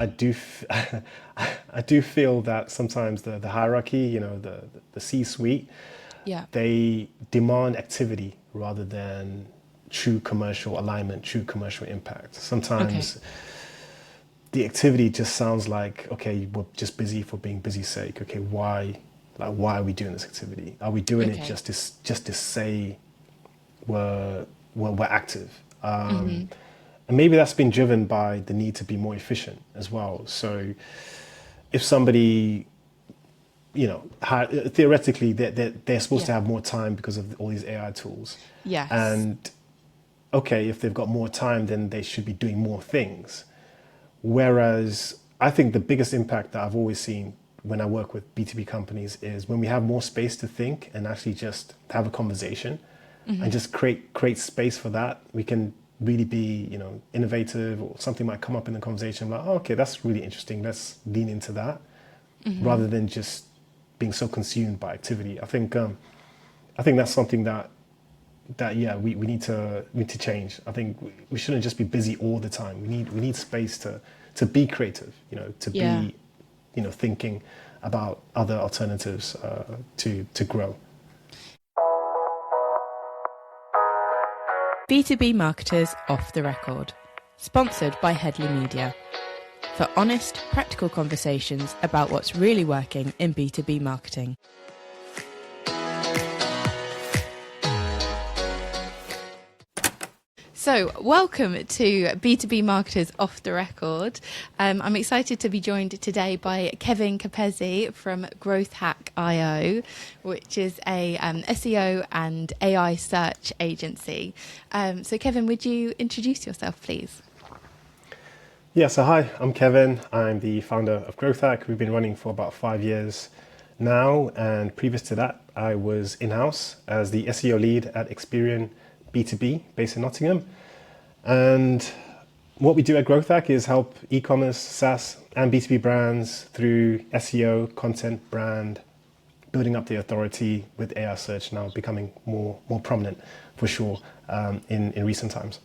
I do, I do feel that sometimes the hierarchy, the C-suite, Yeah. they demand activity rather than true commercial alignment, true commercial impact. Okay. Sometimes the activity just sounds like, okay, we're just busy for being busy's sake. Okay, why are we doing this activity? Are we doing it Okay. just to say we're active? Hmm. And maybe that's been driven by the need to be more efficient as well. So if somebody, theoretically, they're supposed Yeah. to have more time because of all these AI tools. Yes. And okay, if they've got more time, then they should be doing more things. Whereas I think the biggest impact that I've always seen when I work with B2B companies is when we have more space to think and actually just have a conversation and Hmm. just create space for that, we can really be, innovative, or something might come up in the conversation like, oh, okay, that's really interesting. Let's lean into that Hmm. rather than just being so consumed by activity. I think that's something that yeah we need to change. I think we shouldn't just be busy all the time. We need space to be creative, to Yeah. be thinking about other alternatives to grow. B2B Marketers Off the Record. Sponsored by Headley Media. For honest, practical conversations about what's really working in B2B marketing. So, welcome to B2B Marketers Off the Record. I'm excited to be joined today by Kevin Kapezi from Growth Hack IO, which is a SEO and AI search agency. So, Kevin, would you introduce yourself, please? Yeah, so hi, I'm Kevin. I'm the founder of Growth Hack. We've been running for about 5 years now, and previous to that, I was in-house as the SEO lead at Experian B2B based in Nottingham. And what we do at Growth Hack is help e-commerce, SaaS, and B2B brands through SEO, content, brand, building up the authority with AI search now becoming more prominent for sure in recent times.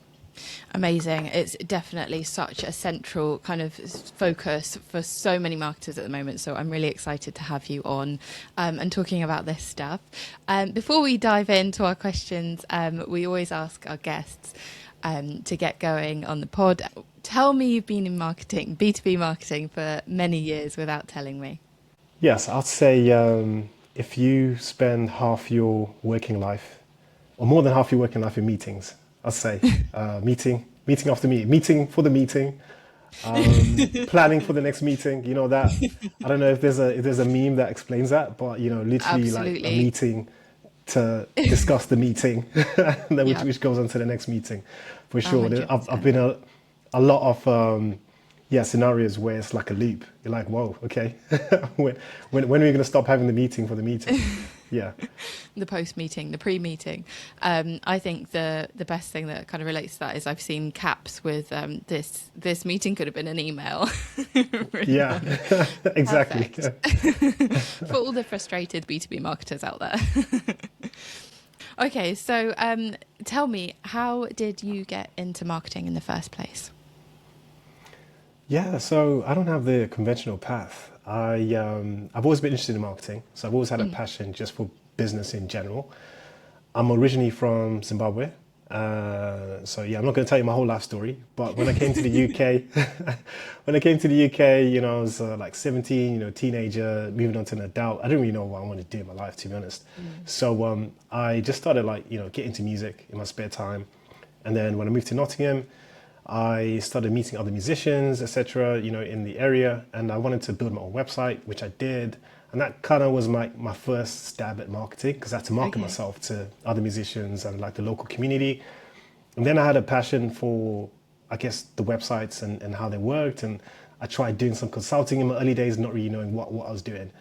Amazing. It's definitely such a central kind of focus for so many marketers at the moment. So I'm really excited to have you on and talking about this stuff. Before we dive into our questions, we always ask our guests to get going on the pod. Tell me you've been in marketing, B2B marketing, for many years without telling me. Yes, I'd say if you spend half your working life, or more than half your working life in meetings, I'd say meeting after meeting, meeting for the meeting, planning for the next meeting. You know that I don't know if there's a meme that explains that, but literally like a Absolutely. meeting to discuss the meeting, and then which, Yeah, which goes on to the next meeting, for sure. I've 100%. been a lot of yeah scenarios where it's like a loop. You're like, whoa, okay, when are we going to stop having the meeting for the meeting? Yeah, The post meeting, the pre meeting. I think the best thing that kind of relates to that is I've seen caps with this meeting could have been an email written yeah, on it. exactly. Perfect for all the frustrated B2B marketers out there. Okay, so tell me, how did you get into marketing in the first place? Yeah, so I don't have the conventional path. I've always been interested in marketing, so I've always had a Mm. passion just for business in general. I'm originally from Zimbabwe, so yeah, I'm not going to tell you my whole life story. But when I came to the UK, when I came to the UK, I was like 17, teenager, moving on to an adult. I didn't really know what I wanted to do in my life, to be honest. Mm. So I just started like get into music in my spare time, and then when I moved to Nottingham, I started meeting other musicians, etc., in the area, and I wanted to build my own website, which I did. And that kind of was my first stab at marketing because I had to market Okay. myself to other musicians and like the local community. And then I had a passion for, I guess, the websites and how they worked. And I tried doing some consulting in my early days, not really knowing what I was doing.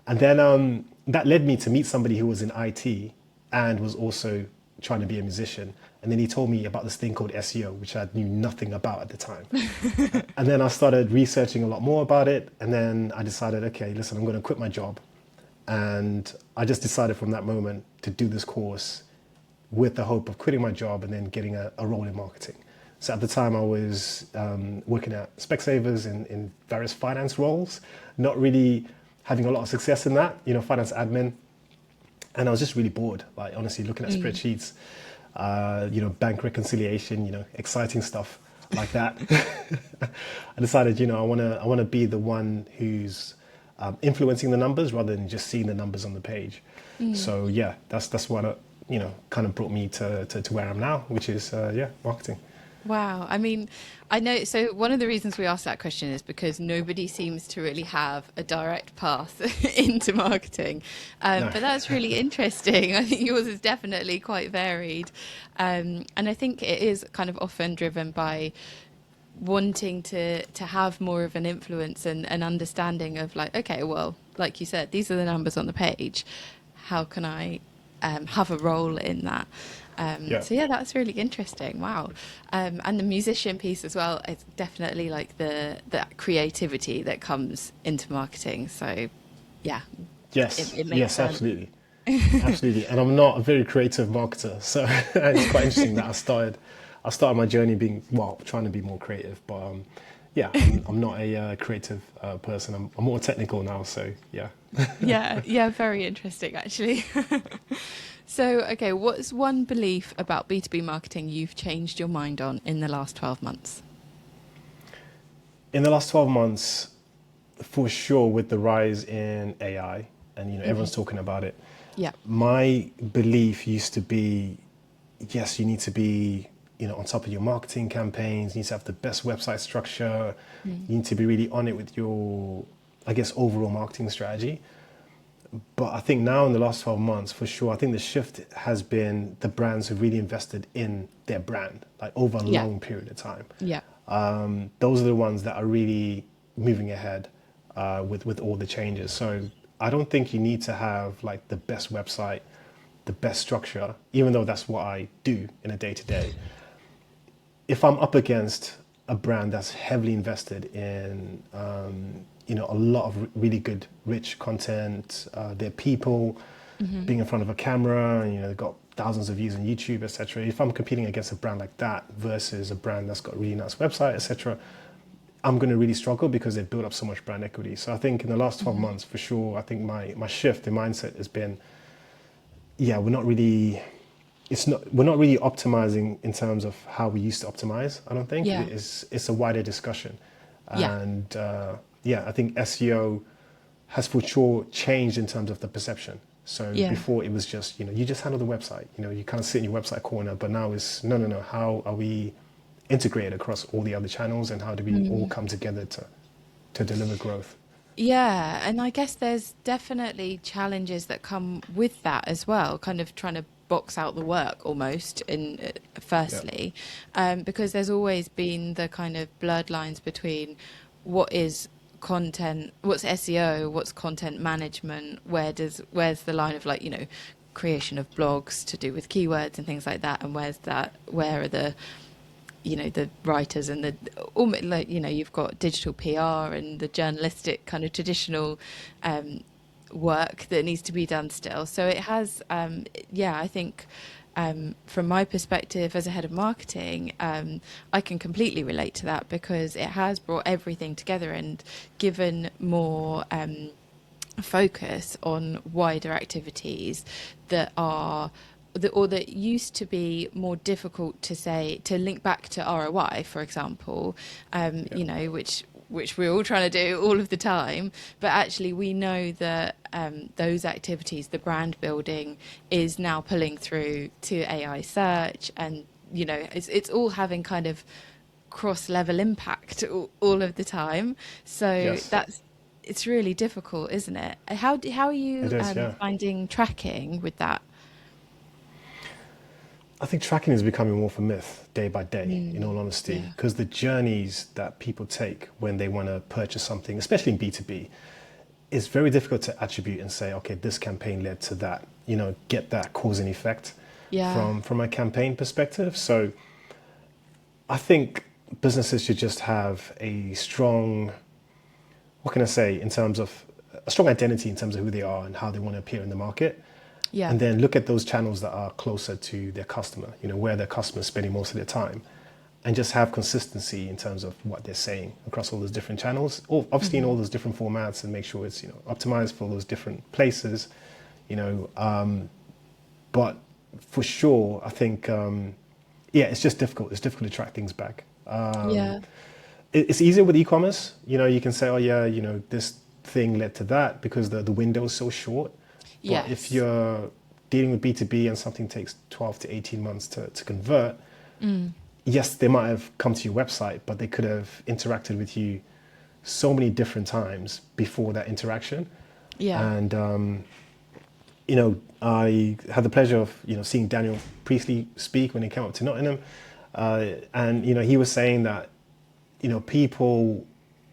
And then that led me to meet somebody who was in IT and was also trying to be a musician. And then he told me about this thing called SEO, which I knew nothing about at the time. And then I started researching a lot more about it. And then I decided, okay, listen, I'm going to quit my job. And I just decided from that moment to do this course with the hope of quitting my job and then getting a role in marketing. So at the time I was working at Specsavers in various finance roles, not really having a lot of success in that, finance admin. And I was just really bored, like honestly looking at spreadsheets, bank reconciliation, exciting stuff like that. I decided, I want to be the one who's influencing the numbers rather than just seeing the numbers on the page. So yeah, that's what kind of brought me to where I am now, which is marketing. Wow. I mean, I know. So, one of the reasons we asked that question is because nobody seems to really have a direct path into marketing. No. But that's really interesting. I think yours is definitely quite varied. And I think it is kind of often driven by wanting to have more of an influence and an understanding of, like, okay, well, like you said, these are the numbers on the page. How can I have a role in that? Yeah. So yeah, that's really interesting. Wow. And the musician piece as well, it's definitely like the creativity that comes into marketing. So yeah, Yes. it makes Yes, sense. absolutely. Absolutely. And I'm not a very creative marketer. So it's quite interesting that I started my journey trying to be more creative. But I'm not a creative person. I'm more technical now. So yeah. Yeah, very interesting actually. So, okay, what's one belief about B2B marketing you've changed your mind on in the last 12 months? In the last 12 months, for sure, with the rise in AI, and everyone's talking about it, Yeah. my belief used to be, yes, you need to be, on top of your marketing campaigns. You need to have the best website structure. You need to be really on it with your, I guess, overall marketing strategy. But I think now in the last 12 months, for sure, I think the shift has been the brands have really invested in their brand, like over a Yeah. long period of time. Yeah. Those are the ones that are really moving ahead with all the changes. So I don't think you need to have like the best website, the best structure, even though that's what I do in a day to day. If I'm up against a brand that's heavily invested in, a lot of really good, rich content, their people being in front of a camera, and they've got thousands of views on YouTube, etc. If I'm competing against a brand like that versus a brand that's got a really nice website, etc., I'm going to really struggle because they've built up so much brand equity. So I think in the last 12 months, for sure, I think my shift in mindset has been, we're not really optimizing in terms of how we used to optimize. I don't think Yeah. it's a wider discussion, Yeah. and I think SEO has for sure changed in terms of the perception. So Yeah. before it was just you just handle the website, you kind of sit in your website corner, but now it's no. How are we integrated across all the other channels, and how do we all come together to deliver growth? Yeah, and I guess there's definitely challenges that come with that as well, kind of trying to box out the work almost in Yeah. firstly, because there's always been the kind of blurred lines between what is content, what's SEO, what's content management, where's the line of, like, creation of blogs to do with keywords and things like that, and where are the writers and the almost, like, you've got digital PR and the journalistic kind of traditional work that needs to be done still. So it has, I think, from my perspective as a head of marketing, I can completely relate to that because it has brought everything together and given more focus on wider activities that are that used to be more difficult to link back to ROI, for example, which we're all trying to do all of the time. But actually, we know that those activities, the brand building, is now pulling through to AI search, and it's all having kind of cross-level impact all of the time. So Yes, it's really difficult, isn't it? How are it you is. Yeah. finding tracking with that? I think tracking is becoming more of a myth day by day, in all honesty, Yeah. because the journeys that people take when they want to purchase something, especially in B2B, is very difficult to attribute and say, okay, this campaign led to that, get that cause and effect Yeah. from a campaign perspective. So I think businesses should just have a strong, what can I say, in terms of a strong identity in terms of who they are and how they want to appear in the market. Yeah. And then look at those channels that are closer to their customer, where their customer is spending most of their time, and just have consistency in terms of what they're saying across all those different channels, or obviously in all those different formats, and make sure it's, optimized for those different places, but for sure, I think, it's just difficult. It's difficult to track things back. Yeah. It's easier with e-commerce. You can say, oh yeah, this thing led to that because the window is so short. But if Yes. you're dealing with B2B and something takes 12 to 18 months to convert, yes, they might have come to your website, but they could have interacted with you so many different times before that interaction. Yeah. And, I had the pleasure of, seeing Daniel Priestley speak when he came up to Nottingham. And, he was saying that, people,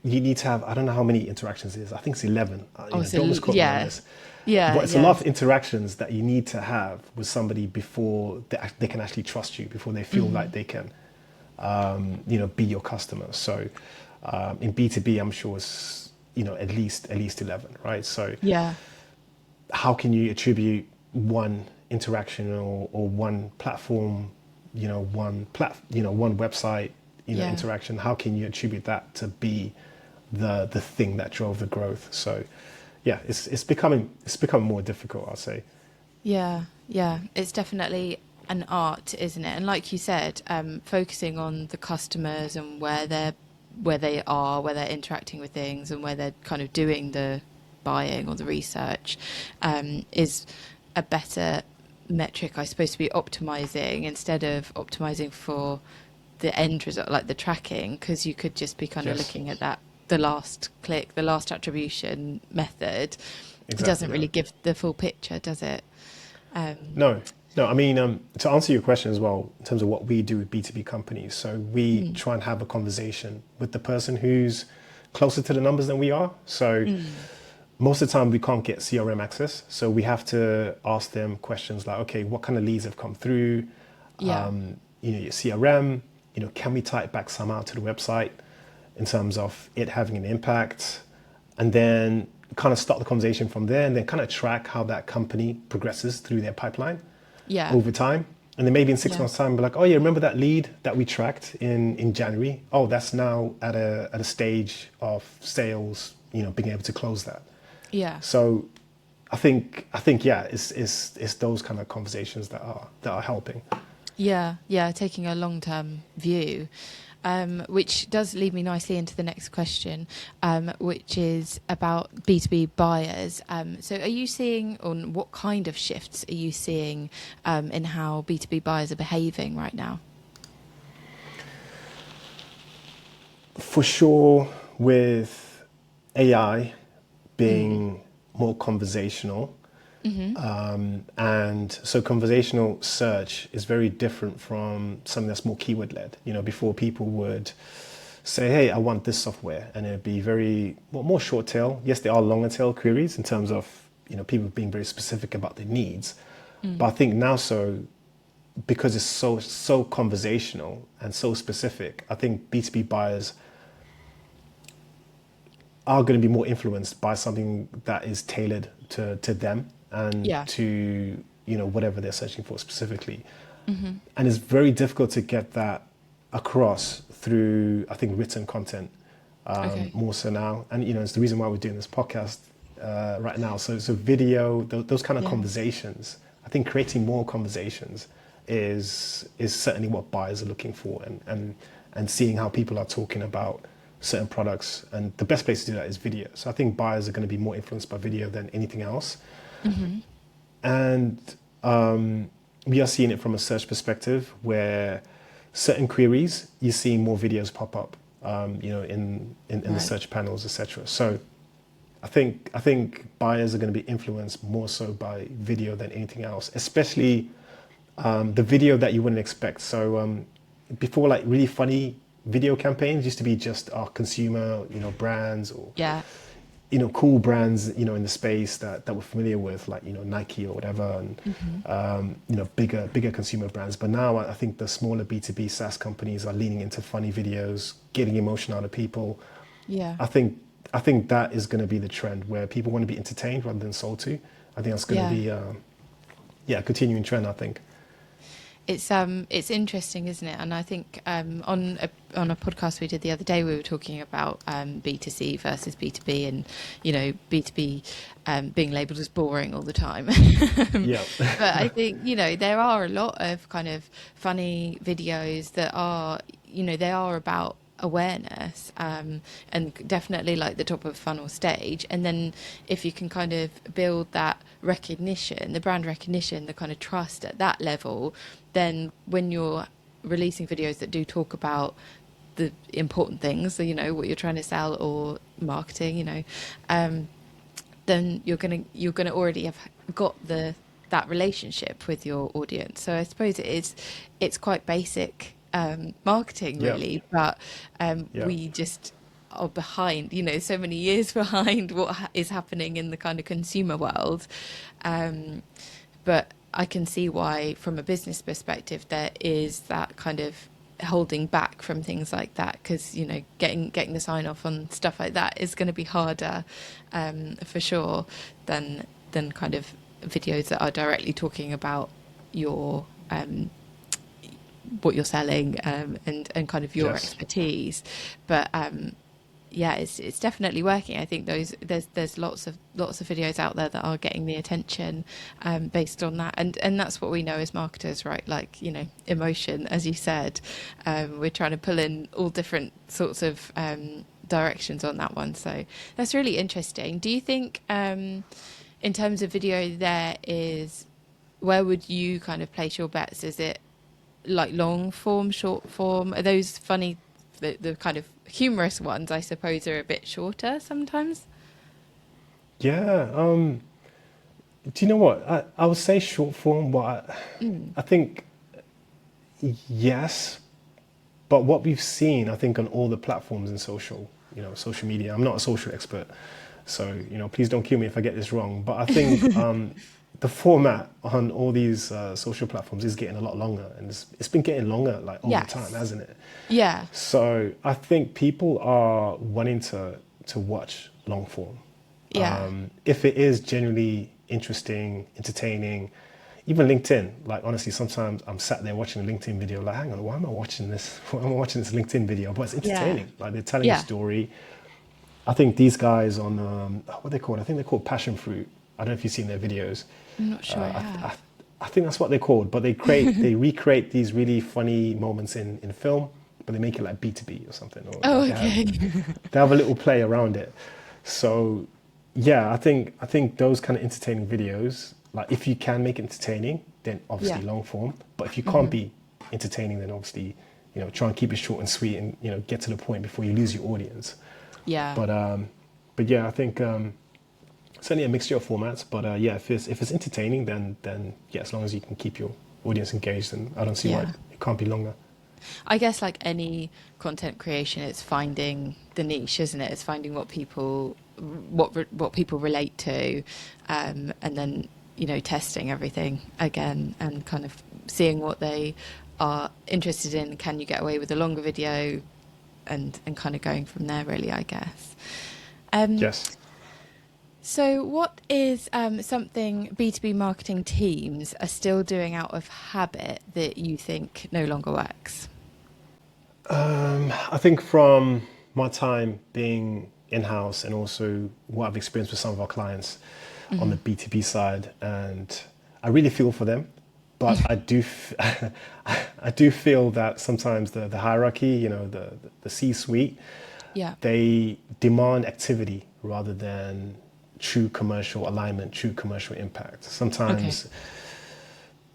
you need to have, I don't know how many interactions it is. I think it's 11. Oh, so Don't misquote me on yeah. this. Yeah. But it's a Yeah. lot of interactions that you need to have with somebody before they can actually trust you, before they feel like they can, be your customer. So in B2B, I'm sure it's, at least 11, right? So Yeah. how can you attribute one interaction or one platform, one website, Yeah. interaction? How can you attribute that to be the thing that drove the growth? So yeah, it's becoming more difficult, I'll say. Yeah, yeah, it's definitely an art, isn't it? And like you said, focusing on the customers and where they are, where they're interacting with things, and where they're kind of doing the buying or the research, is a better metric, I suppose, to be optimizing instead of optimizing for the end result, like the tracking, because you could just be kind of Yes, looking at that, the last click, the last attribution method. It exactly. doesn't Yeah. really give the full picture, does it? Um, No, no. I mean, to answer your question as well, in terms of what we do with B2B companies, so we mm, try and have a conversation with the person who's closer to the numbers than we are. So most of the time we can't get CRM access. So we have to ask them questions like, okay, what kind of leads have come through? yeah, Your CRM, can we tie it back somehow to the website in terms of it having an impact? And then kind of start the conversation from there, and then kind of track how that company progresses through their pipeline yeah, over time. And then maybe in 6 months' yeah, time, be like, oh yeah, remember that lead that we tracked in January? Oh, that's now at a stage of sales, being able to close that. yeah. So I think yeah, it's those kind of conversations that are helping. Yeah, yeah, taking a long-term view, which does lead me nicely into the next question, which is about B2B buyers. So are you seeing, or what kind of shifts are you seeing in how B2B buyers are behaving right now? For sure, with AI Mm. being more conversational, Hmm. and so conversational search is very different from something that's more keyword led. Before people would say, hey, I want this software, and it'd be very more short tail. Yes, there are longer tail queries in terms of people being very specific about their needs, but I think now, so because it's so conversational and so specific, I think B2B buyers are going to be more influenced by something that is tailored to them and Yeah. to whatever they're searching for specifically. Hmm. And it's very difficult to get that across through, I think, written content, Okay. more so now. And it's the reason why we're doing this podcast right now. So video, those kind of Yeah. conversations, I think creating more conversations is certainly what buyers are looking for, and seeing how people are talking about certain products. And the best place to do that is video. So I think buyers are going to be more influenced by video than anything else. Hmm. And we are seeing it from a search perspective, where certain queries you're seeing more videos pop up, in the Right. search panels, etc. So I think buyers are going to be influenced more so by video than anything else, especially the video that you wouldn't expect. So before, like, really funny video campaigns used to be just our consumer, brands, or Yeah. cool brands, in the space that we're familiar with, like, Nike or whatever, and Hmm. bigger consumer brands. But now I think the smaller B2B SaaS companies are leaning into funny videos, getting emotion out of people. Yeah. I think I think that is going to be the trend, where people want to be entertained rather than sold to. I think that's going to Yeah. be, yeah, a continuing trend, I think. it's interesting, isn't it? And I think on a podcast we did the other day, we were talking about B2C versus B2B, and B2B being labelled as boring all the time. Yeah. But I think there are a lot of kind of funny videos that are they are about awareness, and definitely like the top of funnel stage. And then if you can kind of build that recognition, the brand recognition, the kind of trust at that level, then when you're releasing videos that do talk about the important things, so what you're trying to sell or marketing, then you're gonna already have got that relationship with your audience. So I suppose it's quite basic marketing, Yeah. really, but Yeah. we just are behind, so many years behind what is happening in the kind of consumer world. But I can see why, from a business perspective, there is that kind of holding back from things like that, because getting the sign off on stuff like that is going to be harder, for sure, than kind of videos that are directly talking about your what you're selling, and kind of your Yes. expertise. But yeah, it's definitely working. I think there's lots of videos out there that are getting the attention, based on that, and that's what we know as marketers, right? Like emotion, as you said. We're trying to pull in all different sorts of directions on that one. So that's really interesting. Do you think, in terms of video, where would you kind of place your bets? Is it like long form, short form? Are those funny, the kind of humorous ones, I suppose, are a bit shorter sometimes? Yeah. Do you know what? I would say short form, but Mm. I think yes. But what we've seen, I think, on all the platforms in social media, I'm not a social expert, so, please don't kill me if I get this wrong. But I think the format on all these social platforms is getting a lot longer, and it's been getting longer like over time, Yes. hasn't it? Yeah. So I think people are wanting to watch long form. Yeah. If it is genuinely interesting, entertaining, even LinkedIn, like honestly, sometimes I'm sat there watching a LinkedIn video, like, hang on, why am I watching this? Why am I watching this LinkedIn video? But it's Yeah. entertaining. Like they're telling a Yeah. story. I think these guys on what they called, I think they're called Passion Fruit. I don't know if you've seen their videos. I'm not sure I Uh, I, have. I, I think that's what they're called. But they recreate these really funny moments in film, but they make it like B2B or something, or Oh, like okay. they have a little play around it. So yeah, I think those kind of entertaining videos, like if you can make it entertaining, then Yeah. obviously long form. But if you can't Hmm. be entertaining, then obviously, try and keep it short and sweet, and get to the point before you lose your audience. Yeah. But yeah, I think certainly a mixture of formats. But yeah, if it's entertaining, then yeah, as long as you can keep your audience engaged, then I don't see why Yeah. it can't be longer. I guess like any content creation, it's finding the niche, isn't it? It's finding what people relate to, and then testing everything again and kind of seeing what they are interested in. Can you get away with a longer video, and kind of going from there, really, I guess. Um, Yes. so, what is something B2B marketing teams are still doing out of habit that you think no longer works? I think from my time being in-house and also what I've experienced with some of our clients on the B2B side, and I really feel for them, but I do feel that sometimes the hierarchy, the C-suite, Yeah. they demand activity rather than true commercial alignment, true commercial impact. Okay. Sometimes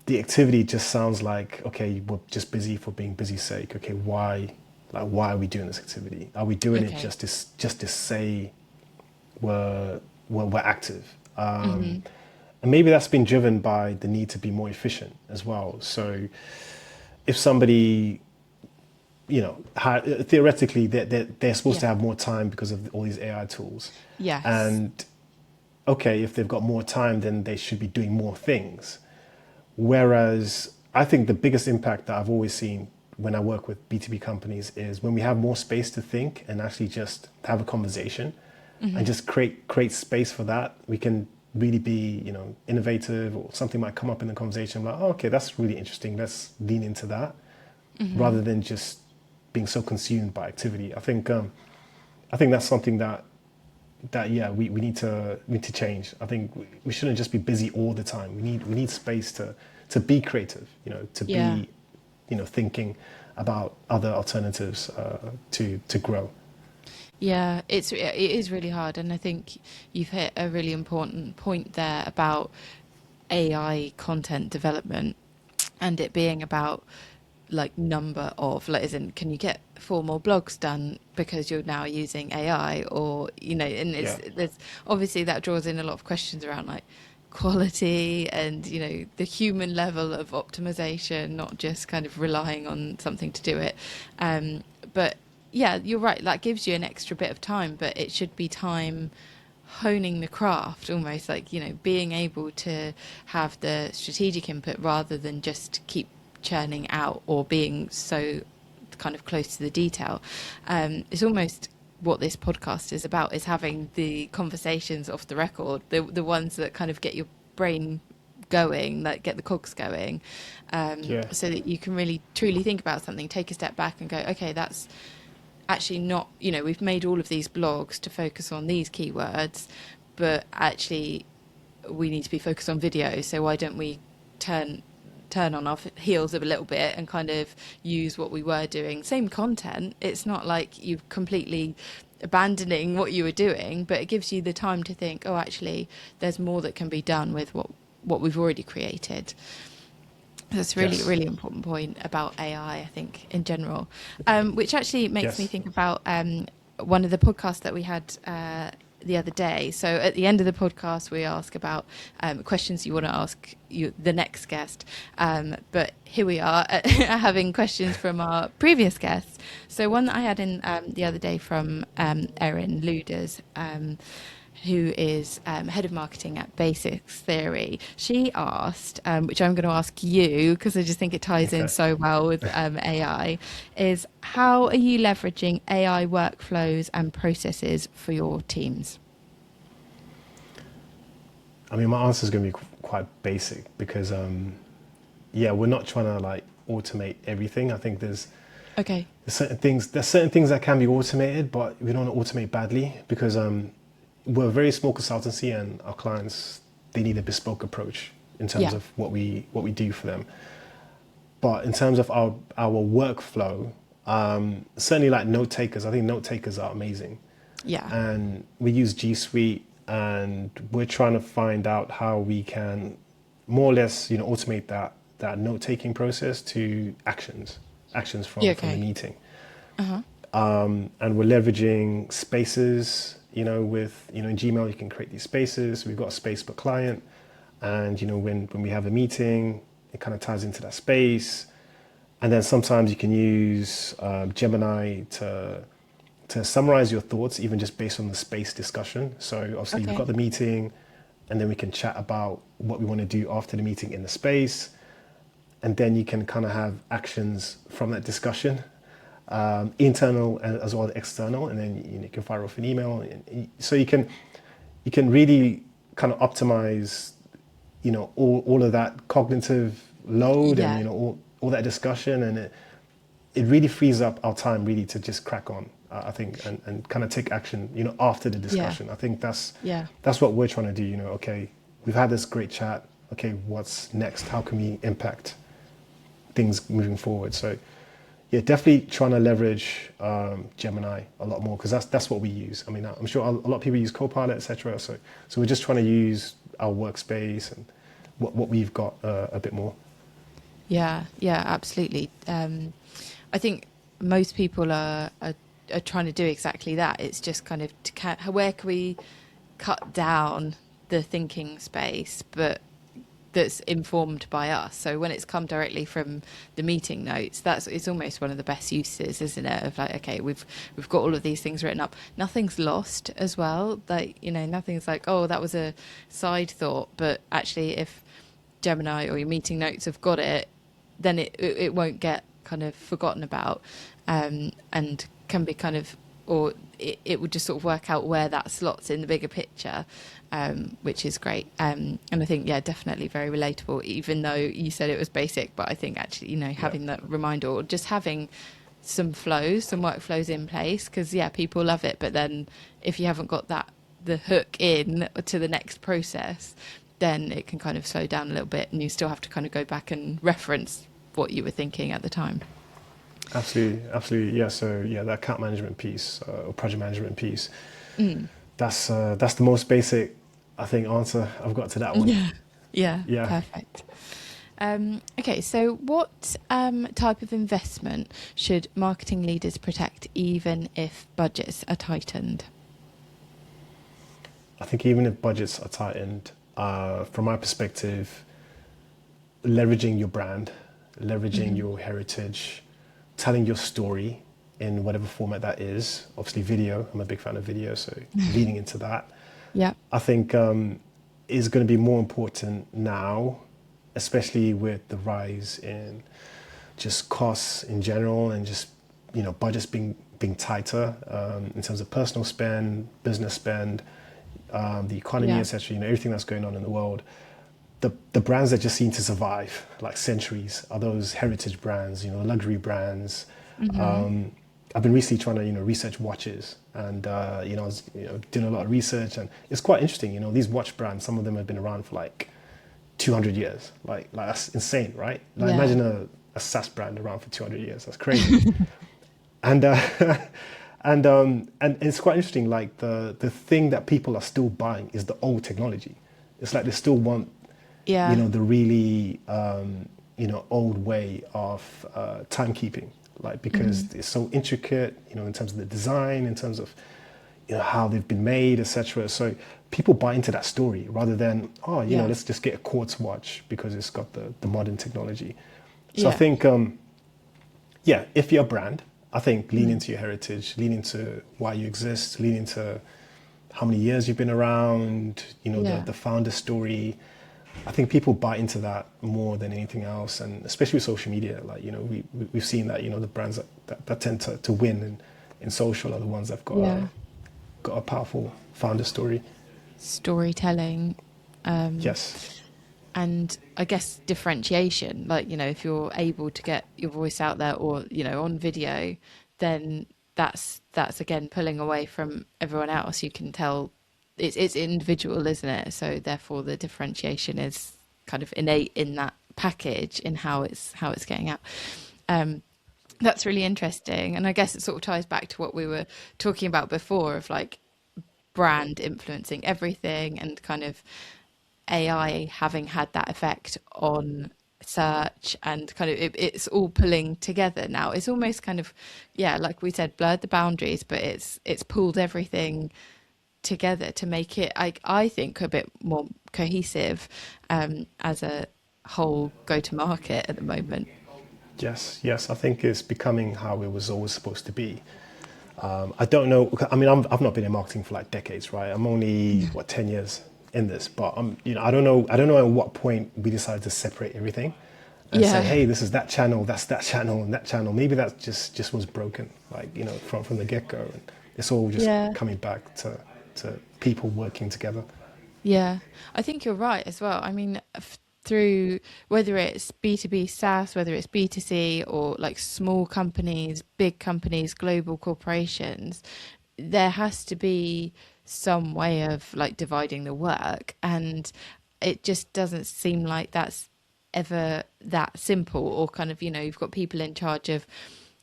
the activity just sounds like, okay, we're just busy for being busy's sake. Okay, why are we doing this activity? Are we doing it Okay. just to say we're active? Hmm. And maybe that's been driven by the need to be more efficient as well. So if somebody, theoretically, they're supposed Yeah. to have more time because of all these AI tools. Yes. And okay, if they've got more time, then they should be doing more things. Whereas I think the biggest impact that I've always seen when I work with B2B companies is when we have more space to think and actually just have a conversation and Hmm. just create space for that, we can really be, innovative, or something might come up in the conversation. I'm like, oh, okay, that's really interesting. Let's lean into that, rather than just being so consumed by activity. I think that's something that yeah, we need to change. I think we shouldn't just be busy all the time. We need space to be creative, to Yeah. be, thinking about other alternatives to grow. Yeah, it is really hard, and I think you've hit a really important point there about AI content development and it being about like number of like as in can you get 4 more blogs done because you're now using AI or and Yeah, there's obviously that draws in a lot of questions around like quality and the human level of optimization, not just kind of relying on something to do it. But yeah, you're right, that gives you an extra bit of time, but it should be time honing the craft, almost like being able to have the strategic input rather than just keep churning out or being so kind of close to the detail. It's almost what this podcast is about, is having the conversations off the record, the ones that kind of get your brain going, like get the cogs going, yeah, so that you can really truly think about something, take a step back and go, okay, that's actually not, we've made all of these blogs to focus on these keywords, but actually we need to be focused on video. So why don't we turn on our heels a little bit and kind of use what we were doing, same content. It's not like you're completely abandoning what you were doing, but it gives you the time to think, oh, actually there's more that can be done with what we've already created. That's really, yes, really important point about AI, I think, in general, which actually makes me yes. think about one of the podcasts that we had the other day. So at the end of the podcast, we ask about questions you want to ask the next guest. But here we are having questions from our previous guests. So one that I had in the other day from Erin Luders, who is head of marketing at Basics Theory. She asked, which I'm going to ask you because I just think it ties in Okay. so well with AI, is how are you leveraging AI workflows and processes for your teams? I mean, my answer is going to be quite basic because, yeah, we're not trying to like automate everything. I think Okay. there's certain things that can be automated, but we don't want to automate badly because we're a very small consultancy, and our clients, they need a bespoke approach in terms Yeah. of what we do for them. But in terms of our workflow, certainly like note takers, I think note takers are amazing, Yeah. and we use G Suite, and we're trying to find out how we can more or less automate that note taking process to actions Yeah. from the Okay. meeting. Uh-huh. And we're leveraging spaces, with in Gmail you can create these spaces. We've got a space per client, and when we have a meeting, it kind of ties into that space. And then sometimes you can use Gemini to summarize your thoughts, even just based on the space discussion. So obviously we've Okay. got the meeting, and then we can chat about what we want to do after the meeting in the space, and then you can kind of have actions from that discussion, internal and as well as external, and then you can fire off an email. So you can really kind of optimize, all of that cognitive load, and Yeah. all that discussion, and it really frees up our time really to just crack on. I think, and kind of take action, after the Yeah. discussion. I think Yeah. that's what we're trying to do. Okay, we've had this great chat. Okay, what's next? How can we impact things moving forward? So yeah, definitely trying to leverage Gemini a lot more, because that's what we use. I mean, I'm sure a lot of people use Copilot, etc. So we're just trying to use our workspace and what we've got a bit more. Yeah. Yeah. Absolutely. I think most people are trying to do exactly that. It's just kind of where can we cut down the thinking space, but that's informed by us. So when it's come directly from the meeting notes, it's almost one of the best uses, isn't it? Of like, okay, we've got all of these things written up. Nothing's lost as well. Like, nothing's like, oh, that was a side thought. But actually, if Gemini or your meeting notes have got it, then it won't get kind of forgotten about, and can be kind of or it would just sort of work out where that slots in the bigger picture, which is great. And I think, yeah, definitely very relatable, even though you said it was basic, but I think actually, you know, having that reminder or just having some flows, some workflows in place, because yeah, people love it. But then if you haven't got the hook in to the next process, then it can kind of slow down a little bit and you still have to kind of go back and reference what you were thinking at the time. Absolutely, absolutely. Yeah. So yeah, that account management piece or project management piece. That's the most basic, I think, answer I've got to that one. Yeah. Yeah, Yeah. perfect. Okay, so what type of investment should marketing leaders protect even if budgets are tightened? I think even if budgets are tightened, from my perspective, leveraging your brand, leveraging your heritage, telling your story in whatever format that is. Obviously, video. I'm a big fan of video, so leaning into that. Yeah. I think is going to be more important now, especially with the rise in just costs in general and just budgets being tighter in terms of personal spend, business spend, the economy, Yeah. etc. Everything that's going on in the world. The brands that just seem to survive like centuries are those heritage brands, luxury brands. I've been recently trying to research watches, and I was doing a lot of research, and it's quite interesting. These watch brands, some of them have been around for like 200 years. Like that's insane, right? Like Yeah. imagine a SaaS brand around for 200 years. That's crazy. and and it's quite interesting. Like the thing that people are still buying is the old technology. It's like they still want Yeah. the really old way of timekeeping, like because it's so intricate, in terms of the design, in terms of how they've been made, etc. So people buy into that story rather than Yeah. let's just get a quartz watch because it's got the modern technology. So I Yeah. think if you're a brand, I think lean into your heritage, lean into why you exist, lean into how many years you've been around, Yeah. the founder story. I think people buy into that more than anything else, and especially with social media. Like we've seen that the brands that tend to win in social are the ones that've Yeah. got a powerful founder story. Storytelling. Yes, And I guess differentiation, like, if you're able to get your voice out there or, on video, then that's again pulling away from everyone else. You can tell it's individual, isn't it? So therefore the differentiation is kind of innate in that package in how it's getting out. That's really interesting. And I guess it sort of ties back to what we were talking about before of like brand influencing everything and kind of AI having had that effect on search and kind of it's all pulling together now. It's almost kind of, yeah, like we said, blurred the boundaries, but it's pulled everything together to make it, I think, a bit more cohesive as a whole go-to-market at the moment. yes. I think it's becoming how it was always supposed to be. I don't know. I mean, I've not been in marketing for like decades, right? I'm only 10 years in this, but I don't know. I don't know at what point we decided to separate everything and say, Yeah. hey, this is that channel, that's that channel, and that channel. Maybe that just was broken, like from the get go, and it's all just Yeah. coming back to people working together. Yeah, I think you're right as well. I mean, through whether it's B2B SaaS, whether it's B2C or like small companies, big companies, global corporations, there has to be some way of like dividing the work. And it just doesn't seem like that's ever that simple or kind of, you've got people in charge of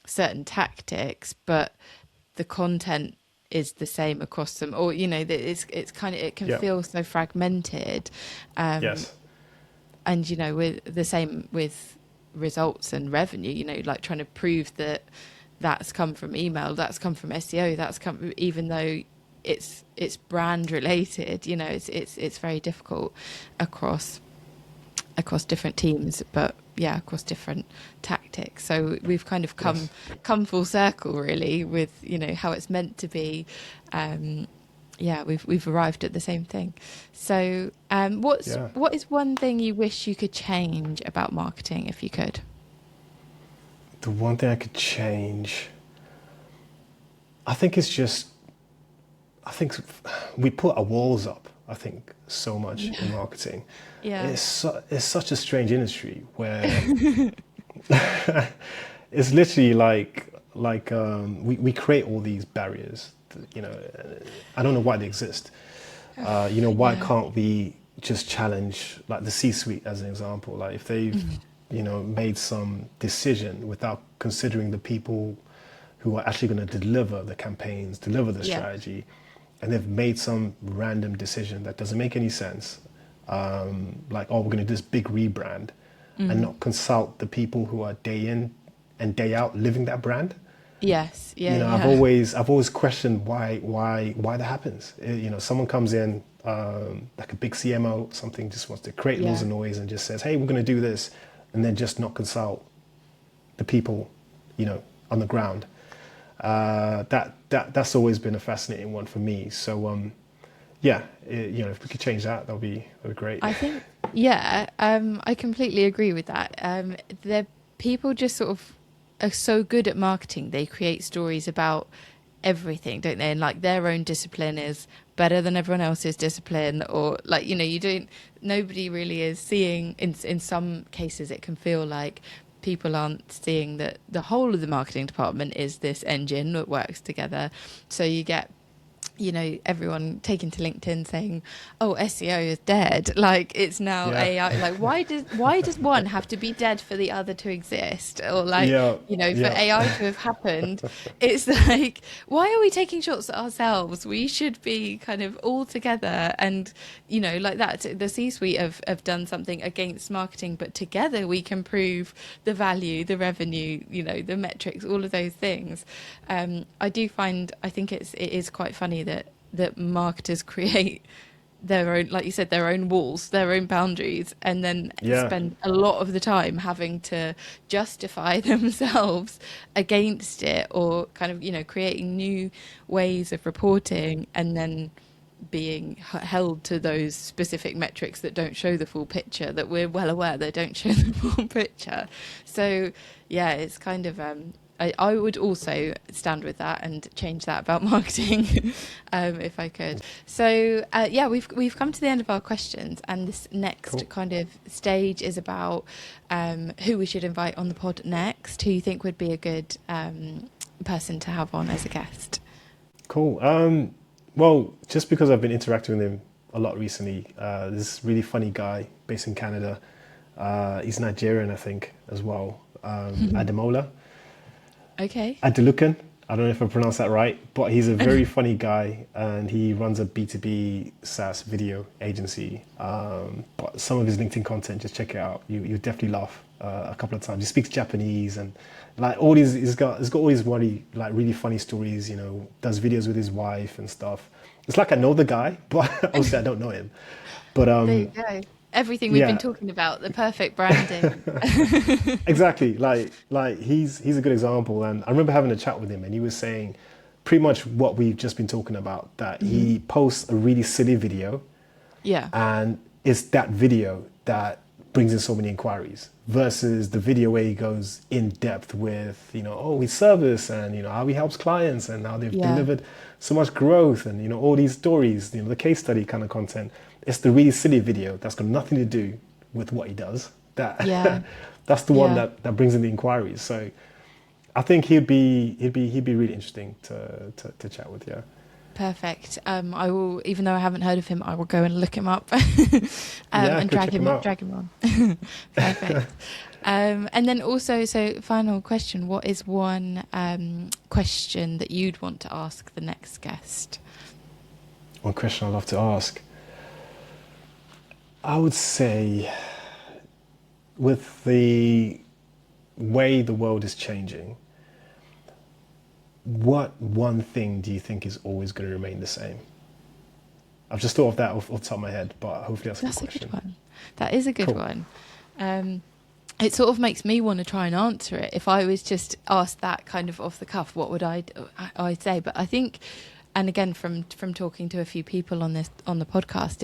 certain tactics, but the content is the same across them, or it's kind of, it can Yeah. feel so fragmented, Yes. and with the same with results and revenue, like trying to prove that that's come from email, that's come from SEO, that's come, even though it's brand related, it's very difficult across different teams, but yeah, across different tactics. So we've kind of Yes. come full circle really with how it's meant to be. Yeah, we've arrived at the same thing. So Yeah. what is one thing you wish you could change about marketing if you could? The one thing I could change, I think it's just, I think we put our walls up, I think, so much in marketing. Yeah. It's such a strange industry where it's literally we create all these barriers. You know, I don't know why they exist. Why Yeah. can't we just challenge like the C-suite as an example? Like if they've, made some decision without considering the people who are actually going to deliver the campaigns, deliver the Yeah. strategy, and they've made some random decision that doesn't make any sense. Like, oh, we're going to do this big rebrand, and not consult the people who are day in and day out living that brand. Yes. Yeah. I've always questioned why that happens. Someone comes in, like a big CMO, something, just wants to create loads Yeah. of noise and just says, "Hey, we're going to do this," and then just not consult the people, on the ground. That's always been a fascinating one for me. So, if we could change that, that'd be great. I think, yeah, I completely agree with that. The people just sort of are so good at marketing. They create stories about everything, don't they? And like their own discipline is better than everyone else's discipline, or like, you don't, nobody really is seeing, in some cases, it can feel like people aren't seeing that the whole of the marketing department is this engine that works together. So you get, everyone taking to LinkedIn saying, "Oh, SEO is dead. Like it's now Yeah, AI." Like why does one have to be dead for the other to exist? Or like, yeah, for yeah, AI to have happened, it's like, why are we taking shots at ourselves? We should be kind of all together, and like that. The C-suite have done something against marketing, but together we can prove the value, the revenue, the metrics, all of those things. I think it is quite funny that marketers create their own, like you said, their own walls, their own boundaries, and then yeah, spend a lot of the time having to justify themselves against it, or kind of, creating new ways of reporting, and then being held to those specific metrics that don't show the full picture, that we're well aware they don't show the full picture. So yeah, it's kind of I would also stand with that and change that about marketing if I could. So yeah, we've come to the end of our questions, and this next cool. kind of stage is about who we should invite on the pod next, who you think would be a good person to have on as a guest. Cool. Well, just because I've been interacting with him a lot recently, this really funny guy based in Canada. He's Nigerian, I think, as well. Ademola. Okay. Adelukan. I don't know if I pronounced that right, but he's a very funny guy, and he runs a B2B SaaS video agency. But some of his LinkedIn content, just check it out. You definitely laugh a couple of times. He speaks Japanese, and like all these, he's got all these really funny stories. Does videos with his wife and stuff. It's like I know the guy, but obviously I don't know him. But There you go. Everything we've been yeah, talking about, the perfect branding. exactly. Like he's a good example. And I remember having a chat with him, and he was saying pretty much what we've just been talking about. That he posts a really silly video, Yeah. and it's that video that brings in so many inquiries versus the video where he goes in depth with his service, and how he helps clients, and how they've Yeah. delivered so much growth, and all these stories, the case study kind of content. It's the really silly video that's got nothing to do with what he does. That Yeah. that's the one Yeah. that brings in the inquiries. So I think he'd be really interesting to chat with. Yeah. Perfect. I will, even though I haven't heard of him, I will go and look him up Yeah, and go check him out. drag him on. Perfect. And then also, so final question: what is one question that you'd want to ask the next guest? One question I'd love to ask. I would say, with the way the world is changing, what one thing do you think is always going to remain the same? I've just thought of that off the top of my head, but hopefully that's a good That's a good question. one. That is a good Cool. one. It sort of makes me want to try and answer it. If I was just asked that kind of off the cuff, what would I'd say? But I think, and again, from talking to a few people on the podcast,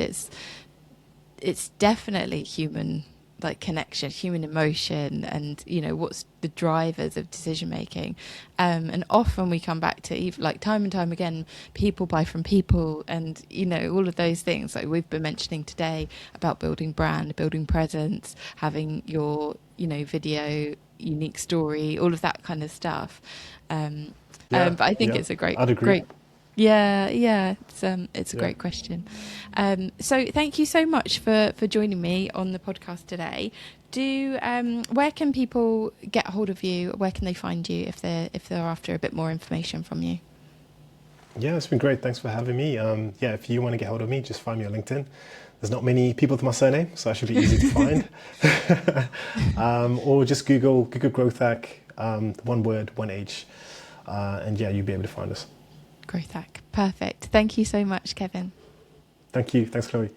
it's definitely human like connection, human emotion, and what's the drivers of decision making. And often we come back to, even like time and time again, people buy from people, and all of those things like we've been mentioning today about building brand, building presence, having your video, unique story, all of that kind of stuff. Yeah, But I think yeah, it's a great, I'd agree. great. Yeah, it's a Yeah. great question. So thank you so much for joining me on the podcast today. Where can people get hold of you? Where can they find you if they're after a bit more information from you? Yeah, it's been great. Thanks for having me. Yeah, if you want to get hold of me, just find me on LinkedIn. There's not many people with my surname, so I should be easy to find. Or just Google Growth Hack, one word, one H, and yeah, you'll be able to find us. Growth Hack. Perfect. Thank you so much, Kevin. Thank you. Thanks, Chloe.